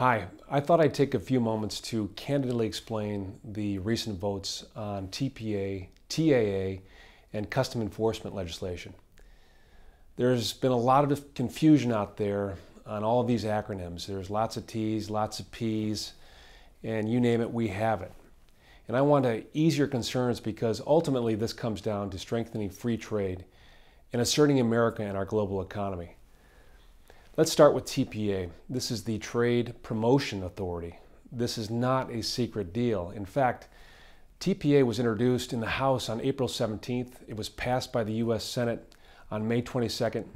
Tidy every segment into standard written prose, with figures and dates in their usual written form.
Hi, I thought I'd take a few moments to candidly explain the recent votes on TPA, TAA, and custom enforcement legislation. There's been a lot of confusion out there on all of these acronyms. There's lots of T's, lots of P's, and you name it, we have it. And I want to ease your concerns because ultimately this comes down to strengthening free trade and asserting America in our global economy. Let's start with TPA. This is the Trade Promotion Authority. This is not a secret deal. In fact, TPA was introduced in the House on April 17th. It was passed by the U.S. Senate on May 22nd,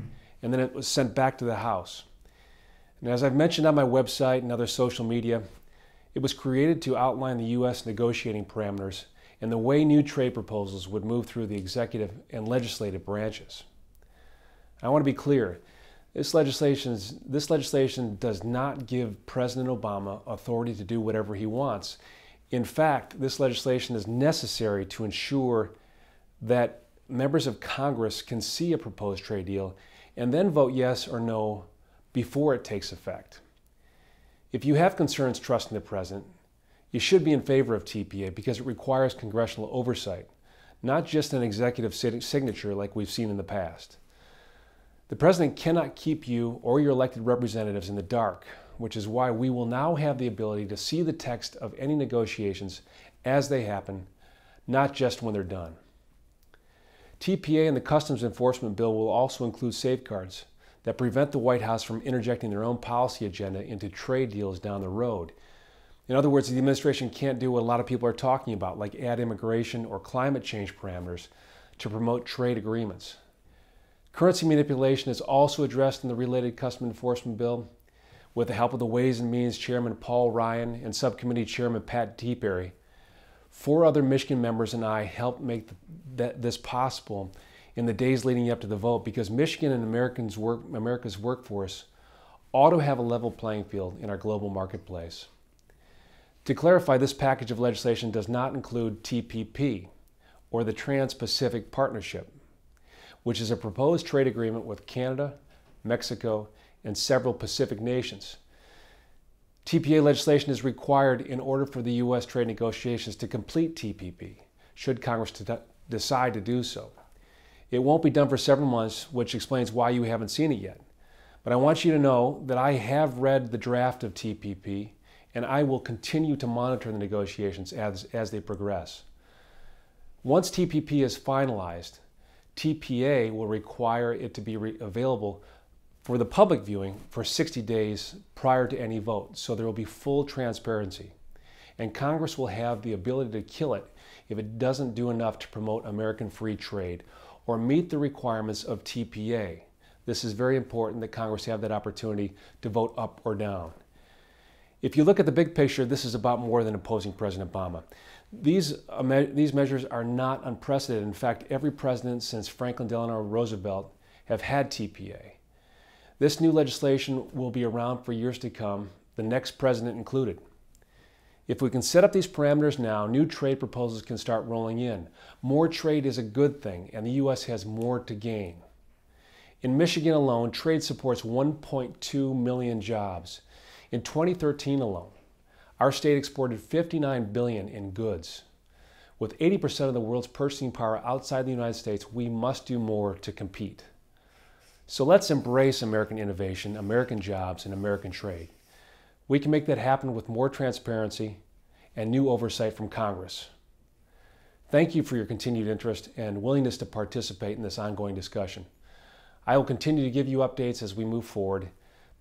and then it was sent back to the House. And as I've mentioned on my website and other social media, it was created to outline the U.S. negotiating parameters and the way new trade proposals would move through the executive and legislative branches. I want to be clear. This legislation does not give President Obama authority to do whatever he wants. In fact, this legislation is necessary to ensure that members of Congress can see a proposed trade deal and then vote yes or no before it takes effect. If you have concerns trusting the President, you should be in favor of TPA because it requires congressional oversight, not just an executive signature like we've seen in the past. The President cannot keep you or your elected representatives in the dark, which is why we will now have the ability to see the text of any negotiations as they happen, not just when they're done. TPA and the Customs Enforcement Bill will also include safeguards that prevent the White House from interjecting their own policy agenda into trade deals down the road. In other words, the administration can't do what a lot of people are talking about, like add immigration or climate change parameters to promote trade agreements. Currency manipulation is also addressed in the related Customs Enforcement Bill. With the help of the Ways and Means Chairman Paul Ryan and Subcommittee Chairman Pat TPA, 4 other Michigan members and I helped make this possible in the days leading up to the vote because Michigan and America's workforce ought to have a level playing field in our global marketplace. To clarify, this package of legislation does not include TPP, or the Trans-Pacific Partnership, which is a proposed trade agreement with Canada, Mexico, and several Pacific nations. TPA legislation is required in order for the U.S. trade negotiations to complete TPP, should Congress decide to do so. It won't be done for several months, which explains why you haven't seen it yet. But I want you to know that I have read the draft of TPP, and I will continue to monitor the negotiations as they progress. Once TPP is finalized, TPA will require it to be available for the public viewing for 60 days prior to any vote, so there will be full transparency. And Congress will have the ability to kill it if it doesn't do enough to promote American free trade or meet the requirements of TPA. This is very important that Congress have that opportunity to vote up or down. If you look at the big picture, this is about more than opposing President Obama. These measures are not unprecedented. In fact, every president since Franklin Delano Roosevelt have had TPA. This new legislation will be around for years to come, the next president included. If we can set up these parameters now, new trade proposals can start rolling in. More trade is a good thing, and the U.S. has more to gain. In Michigan alone, trade supports 1.2 million jobs. In 2013 alone, our state exported $59 billion in goods. With 80% of the world's purchasing power outside the United States, we must do more to compete. So let's embrace American innovation, American jobs, and American trade. We can make that happen with more transparency and new oversight from Congress. Thank you for your continued interest and willingness to participate in this ongoing discussion. I will continue to give you updates as we move forward.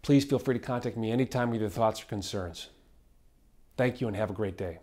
Please feel free to contact me anytime with your thoughts or concerns. Thank you and have a great day.